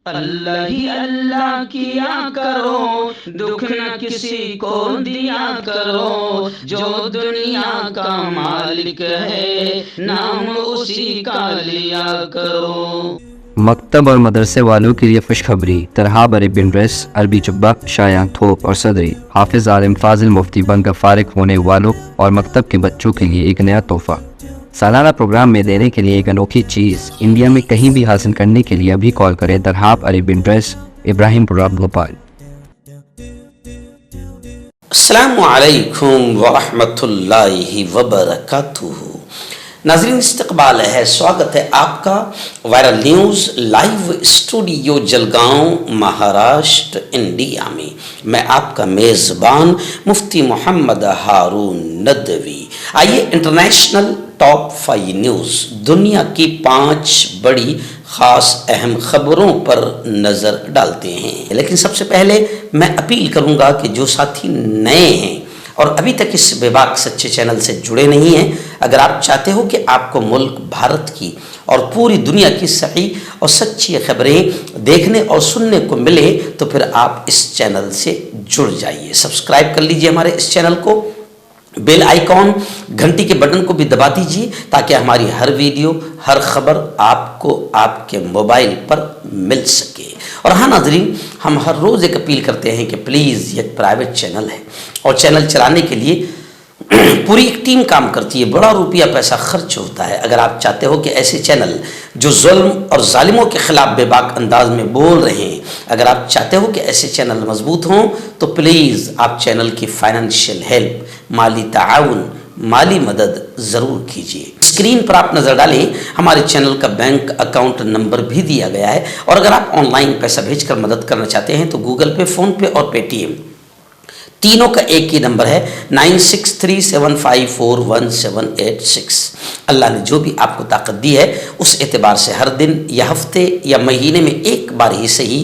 اللہ ہی اللہ کیا کرو، دکھ نہ کسی کو دیا کرو، جو دنیا کا مالک ہے نام اسی کا لیا کرو۔ مکتب اور مدرسے والوں کے لیے خوشخبری، ترحاب عربی ڈریس، عربی جبہ، شایان تھوپ اور صدری، حافظ عالم فاضل مفتی بن کر فارغ ہونے والوں اور مکتب کے بچوں کے لیے ایک نیا تحفہ۔ سالانہ پروگرام میں دینے کے لیے ایک انوکھی چیز انڈیا میں کہیں بھی حاصل کرنے کے لیے ابھی کال کریں ترحاب عربی ڈریس، ابراہیم پورہ، بھوپال۔ السلام علیکم ورحمۃ اللہ وبرکاتہ۔ ناظرین استقبال ہے، سواگت ہے آپ کا viral news live studio Jalgaon Maharashtra India میں۔ میں آپ کا میزبان مفتی محمد ہارون ندوی۔ آئیے انٹرنیشنل ٹاپ 5 نیوز، دنیا کی 5 بڑی خاص اہم خبروں پر نظر ڈالتے ہیں۔ لیکن سب سے پہلے میں اپیل کروں گا کہ جو ساتھی نئے ہیں اور ابھی تک اس بے باک سچے چینل سے جڑے نہیں ہیں، اگر آپ چاہتے ہو کہ آپ کو ملک بھارت کی اور پوری دنیا کی صحیح اور سچی خبریں دیکھنے اور سننے کو ملے تو پھر آپ اس چینل سے جڑ جائیے۔ سبسکرائب کر لیجئے ہمارے اس چینل کو، بیل آئیکن گھنٹی کے بٹن کو بھی دبا دیجئے تاکہ ہماری ہر ویڈیو، ہر خبر آپ کو آپ کے موبائل پر مل سکے۔ اور ہاں ناظرین، ہم ہر روز ایک اپیل کرتے ہیں کہ پلیز یہ ایک پرائیویٹ چینل ہے اور چینل چلانے کے لیے پوری ایک ٹیم کام کرتی ہے، بڑا روپیہ پیسہ خرچ ہوتا ہے۔ اگر آپ چاہتے ہو کہ ایسے چینل جو ظلم اور ظالموں کے خلاف بے باک انداز میں بول رہے ہیں، اگر آپ چاہتے ہو کہ ایسے چینل مضبوط ہوں تو پلیز آپ چینل کی فائنینشیل ہیلپ، مالی تعاون، مالی مدد ضرور کیجیے۔ اسکرین پر آپ نظر ڈالیں، ہمارے چینل کا بینک اکاؤنٹ نمبر بھی دیا گیا ہے، اور اگر آپ آن لائن پیسہ بھیج کر مدد کرنا چاہتے ہیں تو گوگل پے، فون پے اور پے ٹی ایم تینوں کا ایک ہی نمبر ہے 9637541786۔ اللہ نے جو بھی آپ کو طاقت دی ہے اس اعتبار سے ہر دن یا ہفتے یا مہینے میں ایک بار ہی صحیح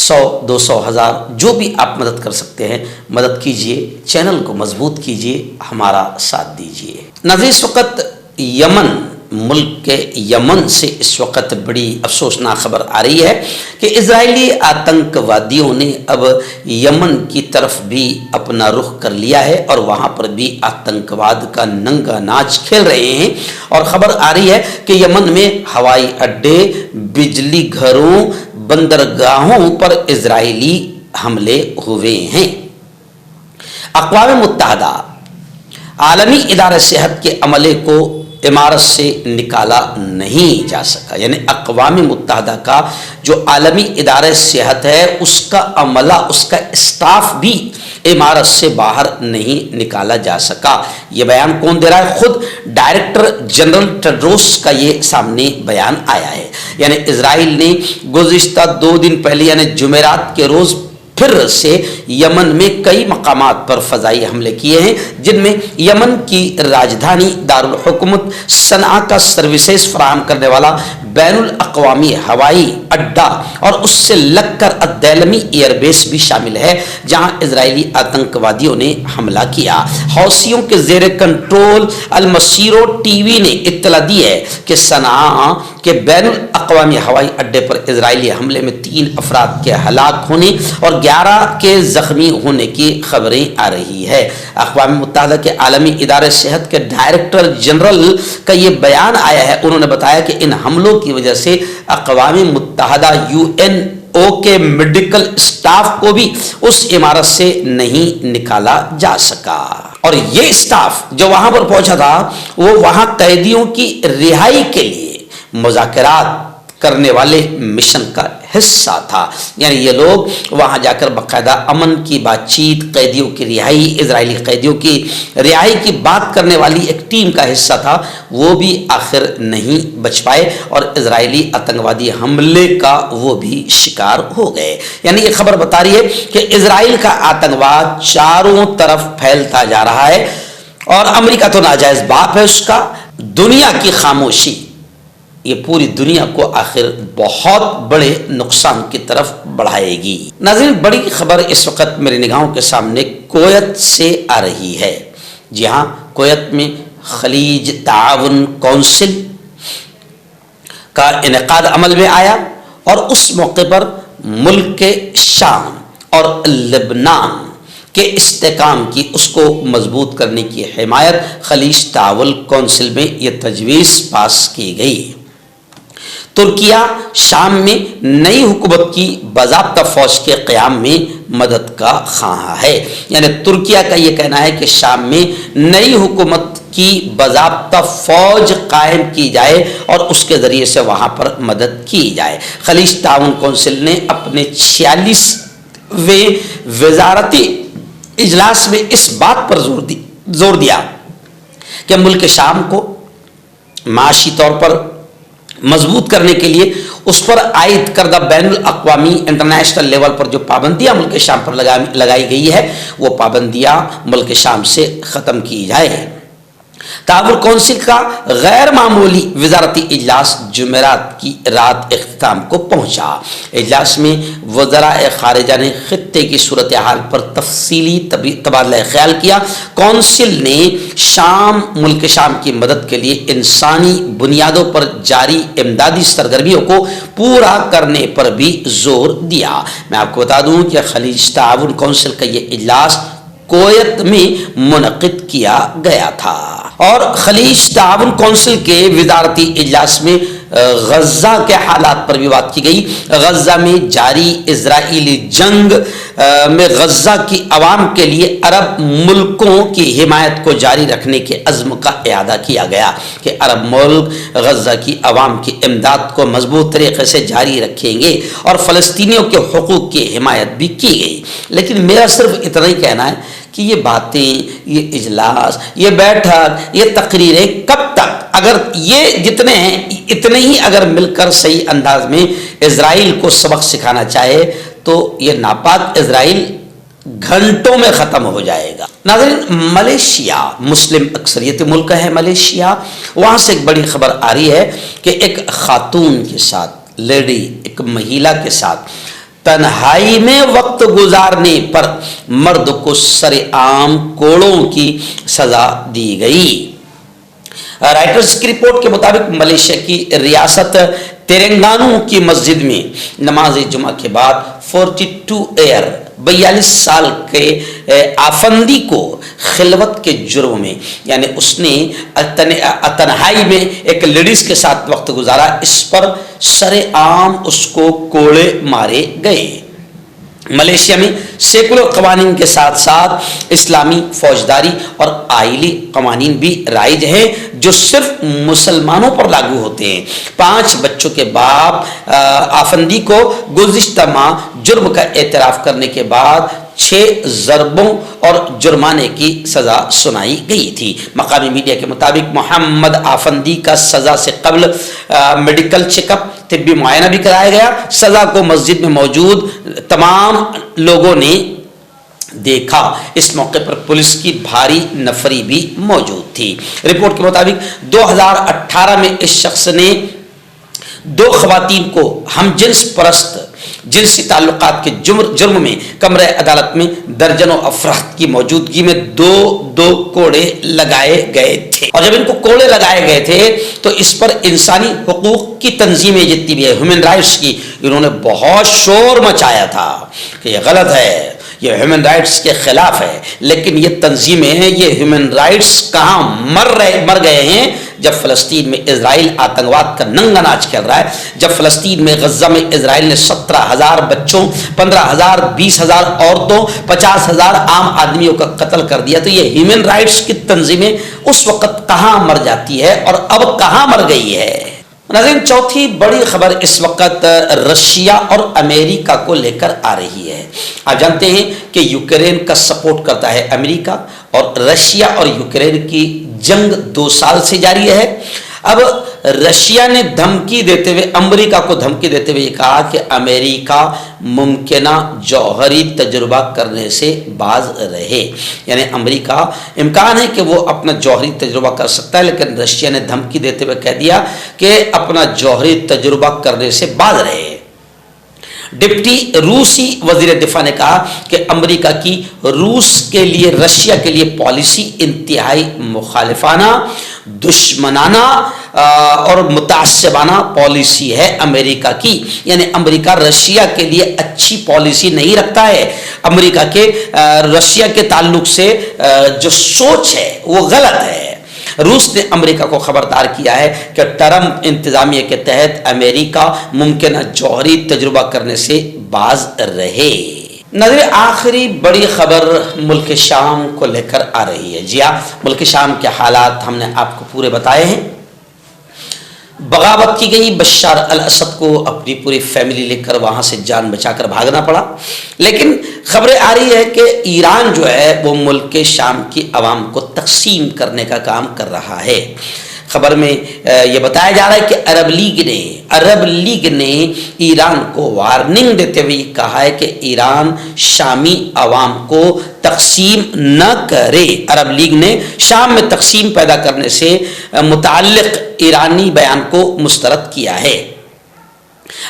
100، 200، 1000 جو بھی آپ مدد کر سکتے ہیں مدد کیجئے، چینل کو مضبوط کیجئے، ہمارا ساتھ دیجئے۔ ناظرین، اس وقت یمن، ملک کے یمن سے اس وقت بڑی افسوسناک خبر آ رہی ہے کہ اسرائیلی آتنکوادیوں نے اب یمن کی طرف بھی اپنا رخ کر لیا ہے اور وہاں پر بھی آتنکواد کا ننگا ناچ کھیل رہے ہیں۔ اور خبر آ رہی ہے کہ یمن میں ہوائی اڈے، بجلی گھروں، بندرگاہوں پر اسرائیلی حملے ہوئے ہیں۔ اقوام متحدہ عالمی ادارہ صحت کے عملے کو عمارت سے نکالا نہیں جا سکا، یعنی اقوام متحدہ کا جو عالمی ادارہ صحت ہے اس کا عملہ، اس کا اسٹاف بھی عمارت سے باہر نہیں نکالا جا سکا۔ یہ بیان کون دے رہا ہے؟ خود ڈائریکٹر جنرل ٹیڈروس کا یہ سامنے بیان آیا ہے۔ یعنی اسرائیل نے گزشتہ 2 دن پہلے یعنی جمعرات کے روز پھر سے یمن میں کئی مقامات پر فضائی حملے کیے ہیں، جن میں یمن کی راجدھانی دارالحکومت صنعاء کا سروسز فراہم کرنے والا بین الاقوامی ہوائی اڈہ اور اس سے لگ کر الدیلمی ایئر بیس بھی شامل ہے، جہاں اسرائیلی آتنکوادیوں نے حملہ کیا۔ حوثیوں کے زیر کنٹرول المسیرو ٹی وی نے اطلاع دی ہے کہ صنعاء کے بین الاقوامی ہوائی اڈے پر اسرائیلی حملے میں 3 افراد کے ہلاک ہونے اور 11 کے زخمی ہونے کی خبریں آ رہی ہے۔ اقوام متحدہ کے عالمی ادارے صحت کے ڈائریکٹر جنرل کا یہ بیان آیا ہے۔ انہوں نے بتایا کہ ان حملوں کی وجہ سے اقوام متحدہ UNO کے میڈیکل اسٹاف کو بھی اس عمارت سے نہیں نکالا جا سکا، اور یہ اسٹاف جو وہاں پر پہنچا تھا وہ وہاں قیدیوں کی رہائی کے لیے مذاکرات کرنے والے مشن کا حصہ تھا۔ یعنی یہ لوگ وہاں جا کر باقاعدہ امن کی بات چیت، قیدیوں کی رہائی، اسرائیلی قیدیوں کی رہائی کی بات کرنے والی ایک ٹیم کا حصہ تھا، وہ بھی آخر نہیں بچ پائے اور اسرائیلی آتنکوادی حملے کا وہ بھی شکار ہو گئے۔ یعنی یہ خبر بتا رہی ہے کہ اسرائیل کا آتنکواد چاروں طرف پھیلتا جا رہا ہے اور امریکہ تو ناجائز باپ ہے اس کا۔ دنیا کی خاموشی یہ پوری دنیا کو آخر بہت بڑے نقصان کی طرف بڑھائے گی۔ ناظرین، بڑی خبر اس وقت میری نگاہوں کے سامنے کویت سے آ رہی ہے۔ جی ہاں، کویت میں خلیج تعاون کونسل کا انعقاد عمل میں آیا اور اس موقع پر ملک شام اور لبنان کے استحکام کی، اس کو مضبوط کرنے کی حمایت خلیج تعاون کونسل میں یہ تجویز پاس کی گئی۔ ترکیہ شام میں نئی حکومت کی باضابطہ فوج کے قیام میں مدد کا خواہاں ہے، یعنی ترکیہ کا یہ کہنا ہے کہ شام میں نئی حکومت کی باضابطہ فوج قائم کی جائے اور اس کے ذریعے سے وہاں پر مدد کی جائے۔ خلیج تعاون کونسل نے اپنے 46ویں وزارتی اجلاس میں اس بات پر زور دیا کہ ملک شام کو معاشی طور پر مضبوط کرنے کے لیے اس پر عائد کردہ بین الاقوامی انٹرنیشنل لیول پر جو پابندیاں ملک شام پر لگائی گئی ہے وہ پابندیاں ملک شام سے ختم کی جائے۔ تعاون کونسل کا غیر معمولی وزارتی اجلاس جمعرات کی رات اختتام کو پہنچا۔ اجلاس میں وزراء خارجہ نے خطے کی صورتحال پر تفصیلی تبادلہ خیال کیا۔ کونسل نے ملک شام کی مدد کے لیے انسانی بنیادوں پر جاری امدادی سرگرمیوں کو پورا کرنے پر بھی زور دیا۔ میں آپ کو بتا دوں کہ خلیج تعاون کونسل کا یہ اجلاس کویت میں منعقد کیا گیا تھا، اور خلیج تعاون کونسل کے وزارتی اجلاس میں غزہ کے حالات پر بھی بات کی گئی۔ غزہ میں جاری اسرائیلی جنگ میں غزہ کی عوام کے لیے عرب ملکوں کی حمایت کو جاری رکھنے کے عزم کا اعادہ کیا گیا کہ عرب ملک غزہ کی عوام کی امداد کو مضبوط طریقے سے جاری رکھیں گے اور فلسطینیوں کے حقوق کی حمایت بھی کی گئی۔ لیکن میرا صرف اتنا ہی کہنا ہے کہ یہ باتیں، یہ اجلاس، یہ بیٹھک، یہ تقریریں کب تک؟ اگر یہ جتنے ہیں اتنے ہی اگر مل کر صحیح انداز میں اسرائیل کو سبق سکھانا چاہے تو یہ ناپاک اسرائیل گھنٹوں میں ختم ہو جائے گا۔ ناظرین، ملیشیا مسلم اکثریت ملک ہے ملیشیا، وہاں سے ایک بڑی خبر آ رہی ہے کہ ایک خاتون کے ساتھ، لیڈی، ایک مہیلا کے ساتھ تنہائی میں وقت گزارنے پر مرد کو سرعام کوڑوں کی سزا دی گئی۔ رائٹرز کی رپورٹ کے مطابق ملیشیا کی ریاست تلنگانہ کی مسجد میں نماز جمعہ کے بعد 42 سال کے آفندی کو خلوت کے جرم میں، یعنی اس نے تنہائی میں ایک لیڈیز کے ساتھ وقت گزارا، اس پر سرعام اس کو کوڑے مارے گئے۔ ملیشیا میں سیکولر قوانین کے ساتھ ساتھ اسلامی فوجداری اور آئلی قوانین بھی رائج ہیں جو صرف مسلمانوں پر لاگو ہوتے ہیں۔ 5 بچوں کے باپ آفندی کو گزشتہ ماہ جرم کا اعتراف کرنے کے بعد 6 ضربوں اور جرمانے کی سزا سنائی گئی تھی۔ مقامی میڈیا کے مطابق محمد آفندی کا سزا سے قبل میڈیکل چیک اپ، طبی معائنہ بھی کرایا گیا۔ سزا کو مسجد میں موجود تمام لوگوں نے دیکھا۔ اس موقع پر پولیس کی بھاری نفری بھی موجود تھی۔ رپورٹ کے مطابق 2018 میں اس شخص نے 2 خواتین کو ہم جنس پرست جنسی تعلقات کے جرم میں کمرہ عدالت میں درجنوں افراد کی موجودگی میں 2 کوڑے لگائے گئے تھے، اور جب ان کو کوڑے لگائے گئے تھے تو اس پر انسانی حقوق کی تنظیمیں جتنی بھی ہے، ہیومن رائٹس کی، انہوں نے بہت شور مچایا تھا کہ یہ غلط ہے، یہ ہیومن رائٹس کے خلاف ہے۔ لیکن یہ تنظیمیں ہیں، یہ ہیومن رائٹس کہاں مر گئے ہیں جب فلسطین میں اسرائیل آتنکواد کا ننگا ناچ کر رہا ہے، جب فلسطین میں غزہ میں اسرائیل نے 17,000 بچوں، 15,000 20,000 عورتوں، 50,000 عام آدمیوں کا قتل کر دیا، تو یہ ہیومن رائٹس کی تنظیمیں اس وقت کہاں مر جاتی ہے اور اب کہاں مر گئی ہے۔ ناظرین، چوتھی بڑی خبر اس وقت رشیا اور امریکہ کو لے کر آ رہی ہے۔ آپ جانتے ہیں کہ یوکرین کا سپورٹ کرتا ہے امریکہ، اور رشیا اور یوکرین کی جنگ 2 سال سے جاری ہے۔ اب رشیا نے دھمکی دیتے ہوئے، امریکہ کو دھمکی دیتے ہوئے یہ کہا کہ امریکہ ممکنہ جوہری تجربہ کرنے سے باز رہے، یعنی امریکہ امکان ہے کہ وہ اپنا جوہری تجربہ کر سکتا ہے، لیکن رشیا نے دھمکی دیتے ہوئے کہہ دیا کہ اپنا جوہری تجربہ کرنے سے باز رہے۔ ڈپٹی روسی وزیر دفاع نے کہا کہ امریکہ کی روس کے لیے، رشیا کے لیے پالیسی انتہائی مخالفانہ، دشمنانہ اور متعصبانہ پالیسی ہے امریکہ کی، یعنی امریکہ رشیا کے لیے اچھی پالیسی نہیں رکھتا ہے۔ امریکہ کے رشیا کے تعلق سے جو سوچ ہے وہ غلط ہے۔ روس نے امریکہ کو خبردار کیا ہے کہ ٹرمپ انتظامیہ کے تحت امریکہ ممکنہ جوہری تجربہ کرنے سے باز رہے۔ نظر آخری بڑی خبر ملک شام کو لے کر آ رہی ہے۔ جی ہاں، ملک شام کے حالات ہم نے آپ کو پورے بتائے ہیں۔ بغاوت کی گئی، بشار الاسد کو اپنی پوری فیملی لے کر وہاں سے جان بچا کر بھاگنا پڑا، لیکن خبریں آ رہی ہے کہ ایران جو ہے وہ ملک شام کی عوام کو تقسیم کرنے کا کام کر رہا ہے۔ خبر میں یہ بتایا جا رہا ہے کہ عرب لیگ نے ایران کو وارننگ دیتے ہوئے کہا ہے کہ ایران شامی عوام کو تقسیم نہ کرے۔ عرب لیگ نے شام میں تقسیم پیدا کرنے سے متعلق ایرانی بیان کو مسترد کیا ہے۔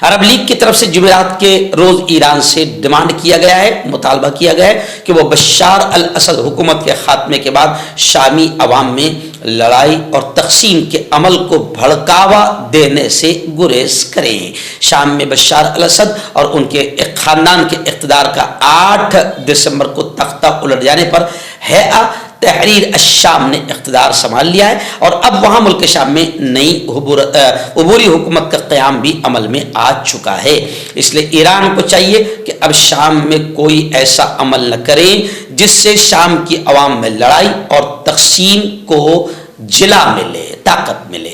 عرب لیگ کی طرف سے جمعرات کے روز ایران سے ڈیمانڈ کیا گیا ہے، مطالبہ کیا گیا ہے کہ وہ بشار الاسد حکومت کے خاتمے کے بعد شامی عوام میں لڑائی اور تقسیم کے عمل کو بھڑکاوا دینے سے گریز کریں۔ شام میں بشار الاسد اور ان کے ایک خاندان کے اقتدار کا 8 دسمبر کو تختہ الٹ جانے پر ہیئہ تحریر الشام نے اقتدار سنبھال لیا ہے، اور اب وہاں ملک شام میں نئی عبوری حکومت کا قیام بھی عمل میں آ چکا ہے۔ اس لیے ایران کو چاہیے کہ اب شام میں کوئی ایسا عمل نہ کرے جس سے شام کی عوام میں لڑائی اور تقسیم کو جلا ملے، طاقت ملے۔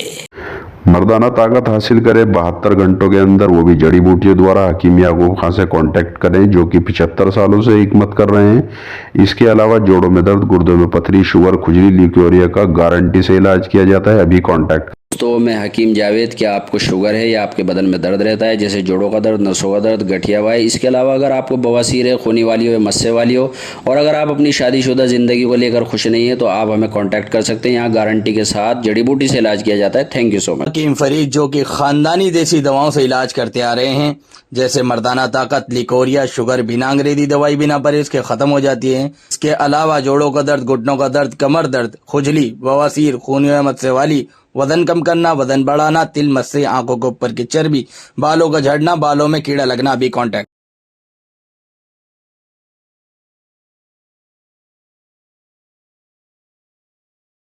مردانہ طاقت حاصل کرے 72 گھنٹوں کے اندر، وہ بھی جڑی بوٹیوں دوارا۔ حکیم یعقوب خان سے کانٹیکٹ کریں جو کہ 75 سالوں سے حکمت کر رہے ہیں۔ اس کے علاوہ جوڑوں میں درد، گردوں میں پتھری، شوگر، کھجلی، لیکوریا کا گارنٹی سے علاج کیا جاتا ہے۔ ابھی کانٹیکٹ۔ تو میں حکیم جاوید، کیا آپ کو شوگر ہے یا آپ کے بدن میں درد رہتا ہے جیسے جوڑوں کا درد، نسوں کا درد، گٹھیا ہوا ہے؟ اس کے علاوہ اگر آپ کو بواسیر ہے، خونی والی ہو، مسے والی ہو، اور اگر آپ اپنی شادی شدہ زندگی کو لے کر خوش نہیں ہیں تو آپ ہمیں کانٹیکٹ کر سکتے ہیں۔ یہاں گارنٹی کے ساتھ جڑی بوٹی سے علاج کیا جاتا ہے۔ تھینک یو سو مچ۔ حکیم فرید جو کہ خاندانی دیسی دواؤں سے علاج کرتے آ رہے ہیں، جیسے مردانہ طاقت، لیکوریا، شوگر، بنا انگریزی دوائی بنا پرہیز کے ختم ہو جاتی ہے۔ اس کے علاوہ جوڑوں کا درد، گھٹنوں کا درد، کمر درد، کھجلی، بواسیر، خونی مسے والی، وزن کم کرنا، وزن بڑھانا، تل مسے، آنکھوں کے اوپر کی چربی، بالوں کا جھڑنا، بالوں میں کیڑا لگنا، بھی کانٹیکٹ۔